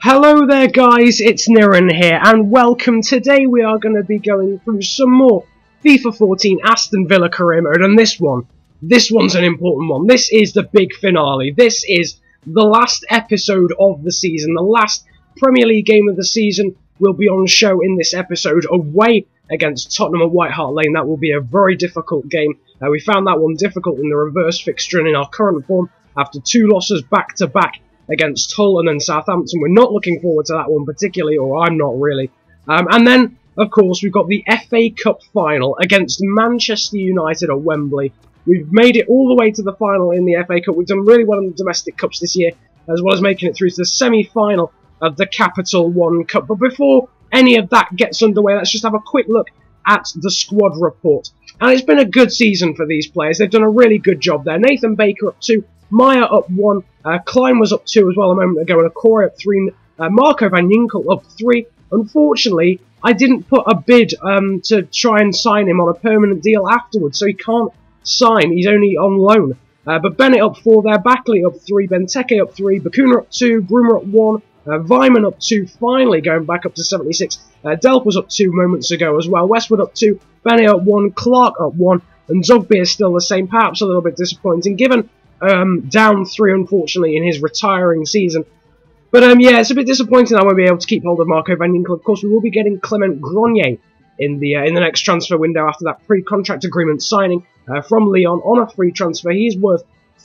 Hello there guys, it's Niran here, and welcome. Today we are going to be going through some more FIFA 14 Aston Villa career mode, and this one's an important one. This is the big finale. This is the last episode of the season. The last Premier League game of the season will be on show in this episode, away against Tottenham at White Hart Lane. That will be a very difficult game. We found that one difficult in the reverse fixture and in our current form after 2 losses back-to-back against Hull and then Southampton. We're not looking forward to that one particularly, or I'm not really. And then, of course, we've got the FA Cup final against Manchester United at Wembley. We've made it all the way to the final in the FA Cup. We've done really well in the domestic cups this year, as well as making it through to the semi-final of the Capital One Cup. But before any of that gets underway, let's just have a quick look at the squad report. And it's been a good season for these players. They've done a really good job there. Nathan Baker up 2, Maya up 1, Klein was up 2 as well a moment ago, and Akore up 3, Marco van Ginkel up 3. Unfortunately, I didn't put a bid to try and sign him on a permanent deal afterwards, so he can't sign. He's only on loan. But Bennett up 4 there, Backley up 3, Benteke up 3, Bakuna up 2, Broomer up 1, Vyman up 2, finally going back up to 76. Delp was up 2 moments ago as well, Westwood up 2, Bennett up 1, Clark up 1, and Zogby is still the same, perhaps a little bit disappointing, given down 3 unfortunately in his retiring season. But yeah, it's a bit disappointing I won't be able to keep hold of Marco van Ginkel. Of course, we will be getting Clement Grenier in the next transfer window after that pre-contract agreement signing from Lyon on a free transfer. He's worth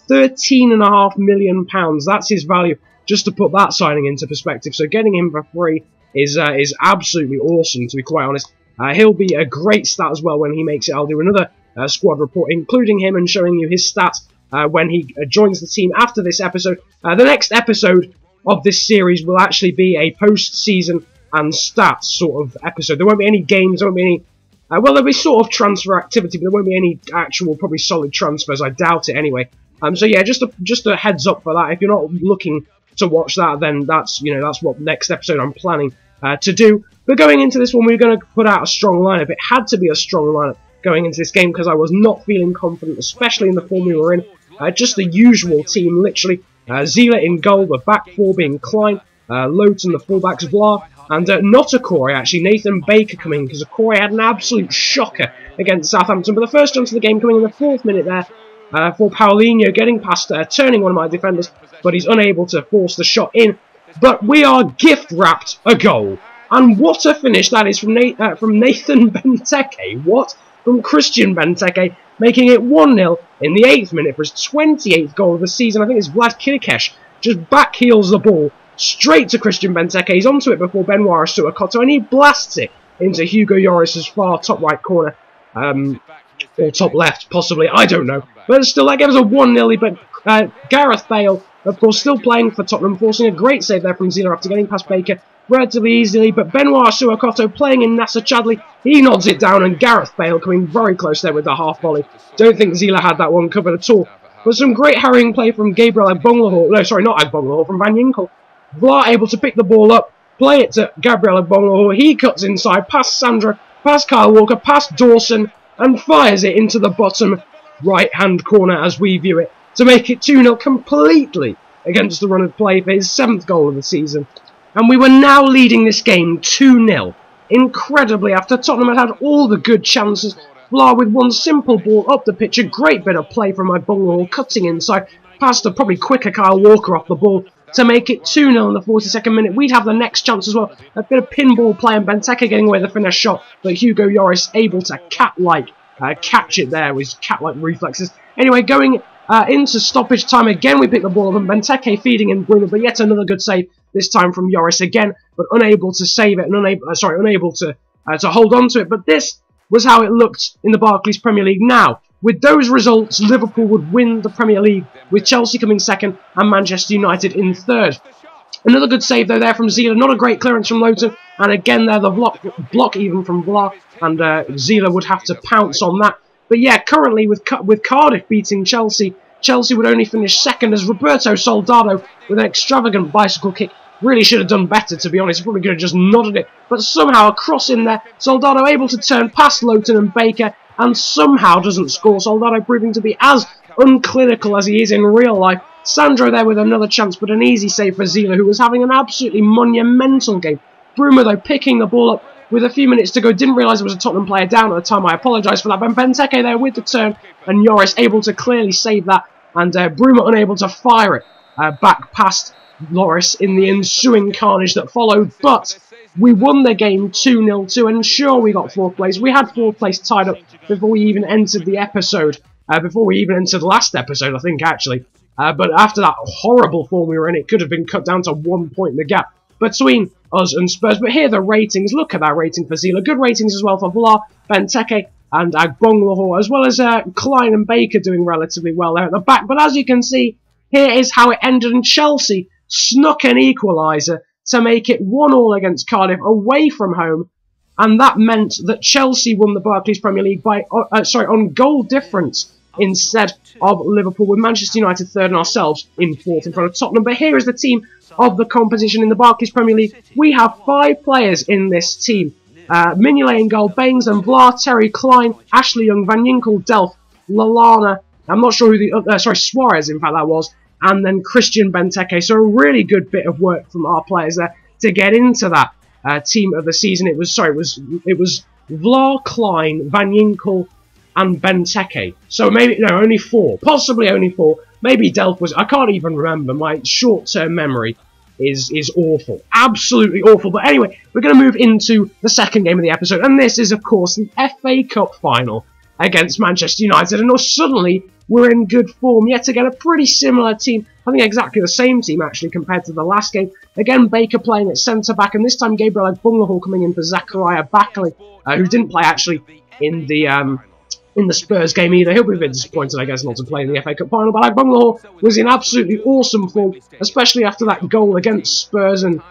£13.5 million. That's his value, just to put that signing into perspective. So getting him for free is absolutely awesome, to be quite honest. He'll be a great stat as well when he makes it. I'll do another squad report including him and showing you his stats when he joins the team after this episode. The next episode of this series will actually be a post-season and stats sort of episode. There won't be any games, there won't be any... well, there'll be sort of transfer activity, but there won't be any actual, probably solid transfers. I doubt it anyway. So yeah, just a heads up for that. If you're not looking to watch that, then that's what next episode I'm planning to do. But going into this one, we're going to put out a strong lineup. It had to be a strong lineup going into this game because I was not feeling confident, especially in the form we were in. Just the usual team, literally. Zila in goal, the back 4 being Klein, Lowton, the fullbacks, Vla, and not Akore, actually, Nathan Baker coming, because Akore had an absolute shocker against Southampton. But the first chance of the game coming in the 4th minute there for Paulinho, getting past, turning one of my defenders, but he's unable to force the shot in. But we are gift-wrapped a goal. And what a finish that is from Nathan Benteke. What? From Christian Benteke, making it 1-0 in the 8th minute for his 28th goal of the season. I think it's Vlad Kirikesh just backheels the ball straight to Christian Benteke. He's onto it before Benoit Suakoto, and he blasts it into Hugo Lloris's far top right corner. Or top left, possibly, I don't know. But still, that gives us a 1-0, but Gareth Bale, of course, still playing for Tottenham, forcing a great save there from Zila after getting past Baker relatively easily, but Benoit Suakoto playing in Nasser Chadli, he nods it down, and Gareth Bale coming very close there with the half volley. Don't think Zila had that one covered at all. But some great harrying play from Gabriel Agbonlahor, no, sorry, not Agbonlahor, from Van Ginkel. Vla able to pick the ball up, play it to Gabriel Agbonlahor, he cuts inside, past Sandra, past Kyle Walker, past Dawson, and fires it into the bottom right-hand corner as we view it, to make it 2-0 completely against the run of play for his 7th goal of the season. And we were now leading this game 2-0. Incredibly, after Tottenham had had all the good chances, Vla with one simple ball up the pitch, a great bit of play from Agbonlahor, cutting inside, past a probably quicker Kyle Walker off the ball, to make it 2-0 in the 42nd minute. We'd have the next chance as well. A bit of pinball play and Benteke getting away with the finish shot, but Hugo Lloris able to cat-like catch it there with cat-like reflexes. Anyway, going into stoppage time again, we pick the ball up and Benteke feeding in Bruno, but yet another good save, this time from Lloris again, but unable to save it and unable to hold on to it. But this was how it looked in the Barclays Premier League. Now, with those results, Liverpool would win the Premier League, with Chelsea coming 2nd and Manchester United in 3rd. Another good save though there from Zila, not a great clearance from Lowton, and again there the block even from Vla, and Zila would have to pounce on that. But yeah, currently with Cardiff beating Chelsea, Chelsea would only finish 2nd as Roberto Soldado with an extravagant bicycle kick. Really should have done better, to be honest. Probably could have just nodded it. But somehow a cross in there. Soldado able to turn past Lowton and Baker and somehow doesn't score. Soldado proving to be as unclinical as he is in real life. Sandro there with another chance, but an easy save for Zila, who was having an absolutely monumental game. Bruma, though, picking the ball up with a few minutes to go. Didn't realise there was a Tottenham player down at the time. I apologise for that. But Benteke there with the turn, and Lloris able to clearly save that, and Bruma unable to fire it back past Lloris in the ensuing carnage that followed. But we won the game 2-0 to ensure we got 4th place. We had 4th place tied up before we even entered the episode. Before we even entered the last episode, I think, actually. But after that horrible form we were in, it could have been cut down to 1 point in the gap between us and Spurs. But here are the ratings. Look at that rating for Zila. Good ratings as well for Vla, Benteke, and Agbonlahor, as well as Klein and Baker doing relatively well there at the back. But as you can see, here is how it ended, and Chelsea snuck an equaliser to make it 1-1 against Cardiff away from home, and that meant that Chelsea won the Barclays Premier League by on goal difference instead of Liverpool, with Manchester United 3rd and ourselves in 4th in front of Tottenham. But here is the team of the competition in the Barclays Premier League. We have 5 players in this team. Mignolet in goal, Baines and Vla, Terry, Klein, Ashley Young, Van Ginkel, Delph, Lallana, I'm not sure who the Suarez in fact that was, and then Christian Benteke. So a really good bit of work from our players there to get into that team of the season. It was Vla, Klein, Van Ginkel, and Benteke. So maybe, no, only 4. Possibly only 4. Maybe Delph was, I can't even remember. My short-term memory is awful. Absolutely awful. But anyway, we're going to move into the second game of the episode. And this is, of course, the FA Cup final against Manchester United. And suddenly, we're in good form. Yet again, a pretty similar team. I think exactly the same team, actually, compared to the last game. Again, Baker playing at centre-back. And this time, Gabriel Agbonlahor coming in for Zachariah Bakley, who didn't play, actually, in the Spurs game either. He'll be a bit disappointed, I guess, not to play in the FA Cup final, but Agbonlahor was in absolutely awesome form, especially after that goal against Spurs, and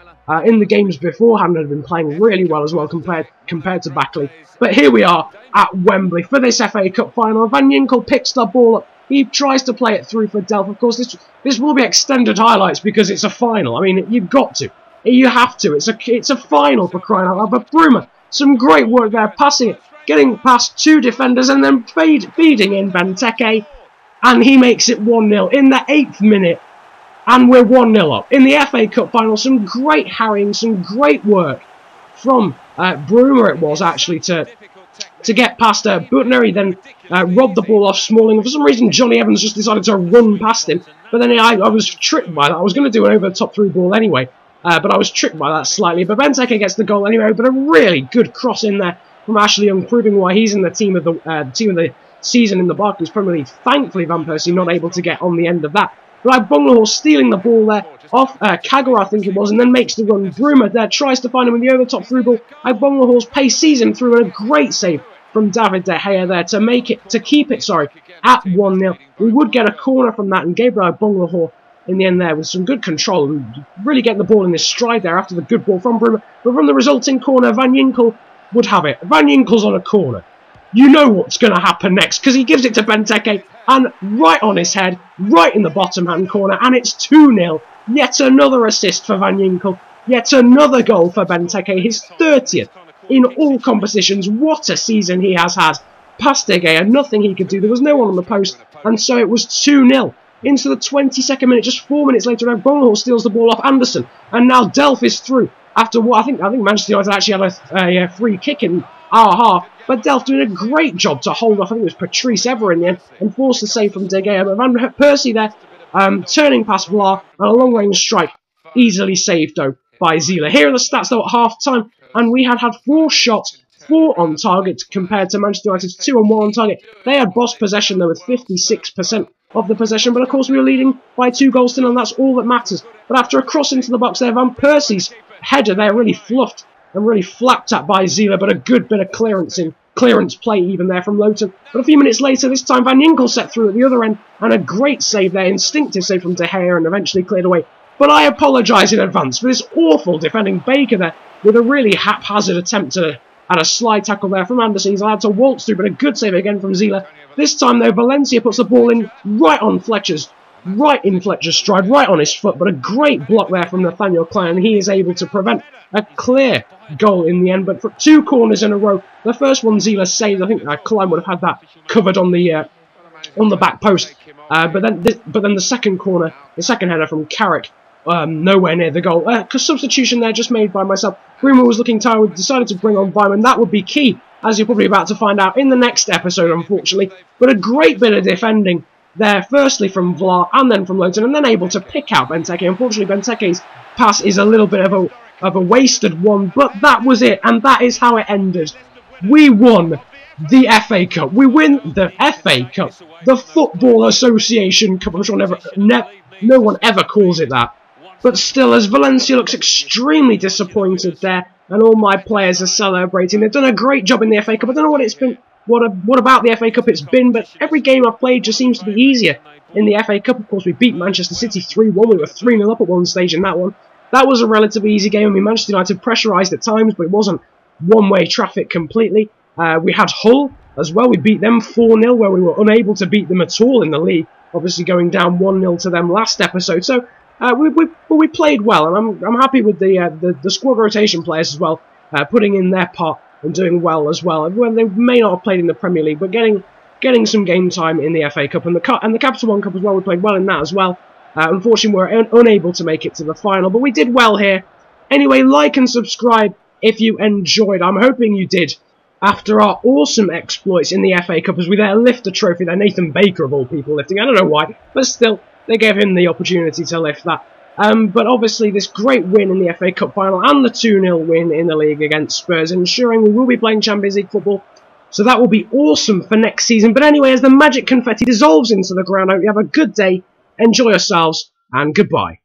in the games beforehand had been playing really well as well compared to Bakley. But here we are at Wembley for this FA Cup final. Van Ginkel picks the ball up. He tries to play it through for Delph. Of course, this will be extended highlights because it's a final. I mean, you've got to. You have to. It's a final, for crying out loud. But Bruma, some great work there, passing it, getting past 2 defenders, and then feeding in Benteke, and he makes it 1-0 in the 8th minute, and we're 1-0 up. In the FA Cup final, some great harrying, some great work from Bruma, it was, actually, to get past Butner. He then robbed the ball off Smalling. For some reason, Johnny Evans just decided to run past him, but then I was tricked by that. I was going to do an over-the-top through ball anyway, but I was tricked by that slightly. But Benteke gets the goal anyway, but a really good cross in there from Ashley Young, proving why he's in the team of the season in the Barclays Premier League. Thankfully, Van Persie not able to get on the end of that. But Agbonlahor stealing the ball there off Kagura, I think it was, and then makes the run. Bruma there tries to find him in the over-top through ball. Agbonlahor's pace sees him through, and a great save from David De Gea there to keep it at 1-0. We would get a corner from that, and Gabriel Agbonlahor in the end there with some good control and really getting the ball in his stride there after the good ball from Bruma. But from the resulting corner, Van Ginkel would have it. Van Ginkel's on a corner. You know what's going to happen next, because he gives it to Benteke, and right on his head, right in the bottom hand corner, and it's 2-0. Yet another assist for Van Ginkel. Yet another goal for Benteke, his 30th in all competitions. What a season he has had. Past De Gea, nothing he could do. There was no one on the post, and so it was 2-0. Into the 22nd minute, just 4 minutes later, Agbonlahor steals the ball off Anderson, and now Delph is through. After what I think Manchester United actually had a free kick in our half, but Delph doing a great job to hold off. I think it was Patrice Evra in the end, and forced the save from De Gea. But Van Persie there, turning past Vla, and a long-range strike, easily saved though by Zila. Here are the stats though at half-time, and we had 4 shots, 4 on target compared to Manchester United's 2 and 1 on target. They had boss possession though with 56% of the possession, but of course we were leading by 2 goals still, and that's all that matters. But after a cross into the box there, Van Persie's header there really fluffed and really flapped at by Zila, but a good bit of clearance play even there from Lowton. But a few minutes later, this time Van Ginkel set through at the other end, and a great save there, instinctive save from De Gea, and eventually cleared away. But I apologise in advance for this awful defending Baker there, with a really haphazard attempt at a slide tackle there from Anderson. He's allowed to waltz through, but a good save again from Zila. This time though, Valencia puts the ball in right in Fletcher's stride, right on his foot, but a great block there from Nathaniel Klein, and he is able to prevent a clear goal in the end. But for 2 corners in a row, the first one Zila saved. I think Klein would have had that covered on the on the back post. But then the second corner, the second header from Carrick, nowhere near the goal. Substitution there just made by myself. Greenwood was looking tired. We decided to bring on Vyman. That would be key, as you're probably about to find out in the next episode, unfortunately. But a great bit of defending there, firstly from Vlar and then from Lowton, and then able to pick out Benteke. Unfortunately, Benteke's pass is a little bit of a wasted one, but that was it, and that is how it ended. We won the FA Cup. We win the FA Cup, the Football Association Cup. I'm sure no one ever calls it that. But still, as Valencia looks extremely disappointed there, and all my players are celebrating. They've done a great job in the FA Cup. I don't know what it's been, what about the FA Cup it's been, but every game I've played just seems to be easier. In the FA Cup, of course, we beat Manchester City 3-1. We were 3-0 up at one stage in that one. That was a relatively easy game. I mean, Manchester United pressurised at times, but it wasn't one-way traffic completely. We had Hull as well. We beat them 4-0, where we were unable to beat them at all in the league. Obviously, going down 1-0 to them last episode. So we played well, and I'm happy with the squad rotation players as well, putting in their part and doing well as well. Well, they may not have played in the Premier League, but getting some game time in the FA Cup and the Capital One Cup as well. We played well in that as well. Unfortunately, we were unable to make it to the final, but we did well here. Anyway, like and subscribe if you enjoyed. I'm hoping you did. After our awesome exploits in the FA Cup, as we there lift a trophy there, Nathan Baker of all people lifting. I don't know why, but still, they gave him the opportunity to lift that. But obviously, this great win in the FA Cup final and the 2-0 win in the league against Spurs, ensuring we will be playing Champions League football. So that will be awesome for next season. But anyway, as the magic confetti dissolves into the ground, I hope you have a good day. Enjoy yourselves, and goodbye.